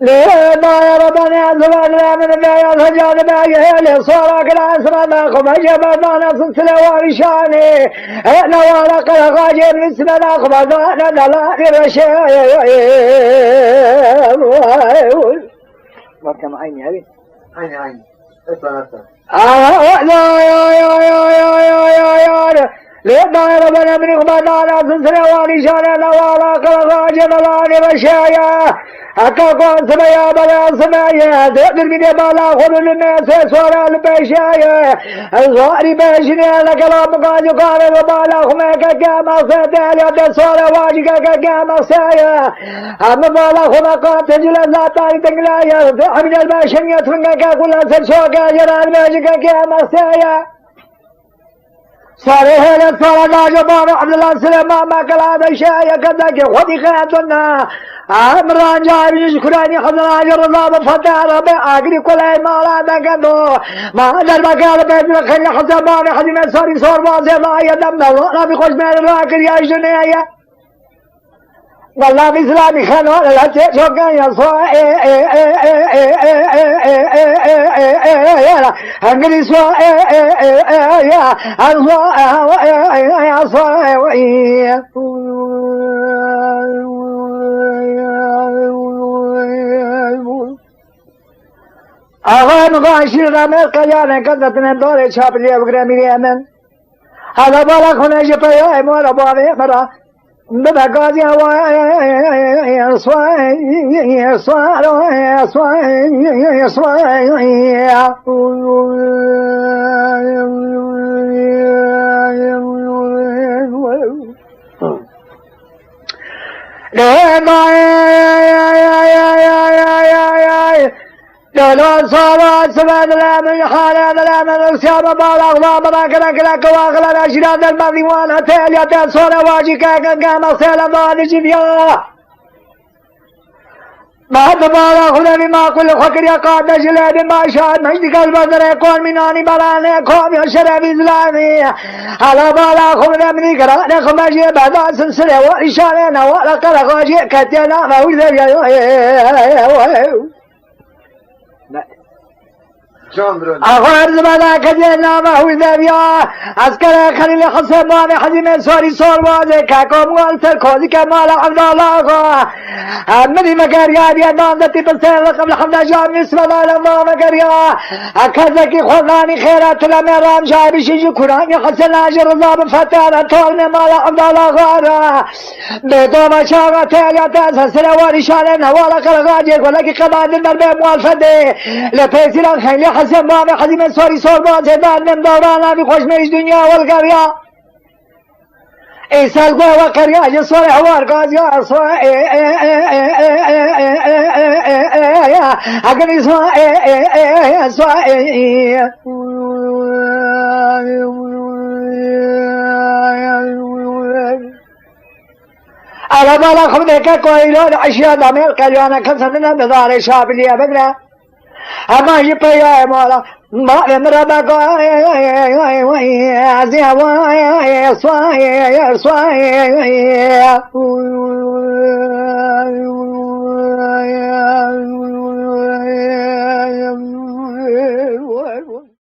لا ربنا أزواجنا من البيان فجعل باقي لصورك العسر ناخذ جبنا سلسلة ورشاني نوارق الغاجر مثل ناخذ دلال رشاي مركم عيني هذه عيني اطلع لما ربنا من غبنا سلسلة ورشاني نوارق الغاجر دلال رشاي أكاكون سمايا بلا سمايا تقدر من يبالا خذ الناس سورا البشايا الزواري بشني لك الأبقاج قال البالا خميك كاما سيدال يد سورا واجك كاما سايا أما بالا خمقات جلسة تاني تقلايا من البشن يتفنك كل سلسوكا جران واجك كاما سايا صالح للصلاة ناجبان عبد الله سليمان ما كلا بشايا كذاك خذي خياتنا عمران جاي يشكرني حضر أجر الله بفتح ربي أجري كل ما لا تكدو ما أقدر بقال بيت الخير حسباني حديم سوري صور واسع لا يدمنا ولا بخش من الراكر يا جنيا والله بإسلامي خانوا لا تشوكا يا صوا أجري صوا يا صوا أغان غاشر رمز قيانا كذتنا دوري شاب لي وقرا ميري أمن هذا بالا خنا جبايا مورا بابي مرا بدا قاضي هوا لو صار سبب الأمن حال الأمن السياب بالغ ما كلا كواغل الأشراد المذيوان تالية صار واجك كما سلم ضانجبيا ما تبالغ لي ما كل فكر يقاد جلاد ما شاء مجد البدر يكون مناني بلان يكون يشرب إسلامي على بالغ من قرأنا خمجي بدا سلسلة وإشارنا ولا قلقاجي كتنا موزي أخوار زمانا كجينا ما هو ذبيا أسكر خليل حسن ماني حجم سوري سور واجه كاكم والسر خوزي كمال عبد الله أمني مقريا بيا نامدتي بسير قبل حمد جام اسم الله مقريا أكذكي خذاني خيرات لما رام جاي بشيجي قرآن حسن أجر الله بفتانا طولنا مال عبد الله غارا بيدو ما شاغا تياليا تاسا سنواري شاننا ولا قلقاجي ولكي قباد المربي موالفده لبيسيران خيلي حسن بابي حزيم سوري سور بازي دانم دورانا بخوش ميش دنيا والقرية إيسال قوة وقرية جسوري حوار قازيا سوا أقني سوا سوا على بالا خمدك كويلون عشيا دامير قليانا كنسننا بذاري شابلية بقنا أما يبيا مولا ما مربا قوي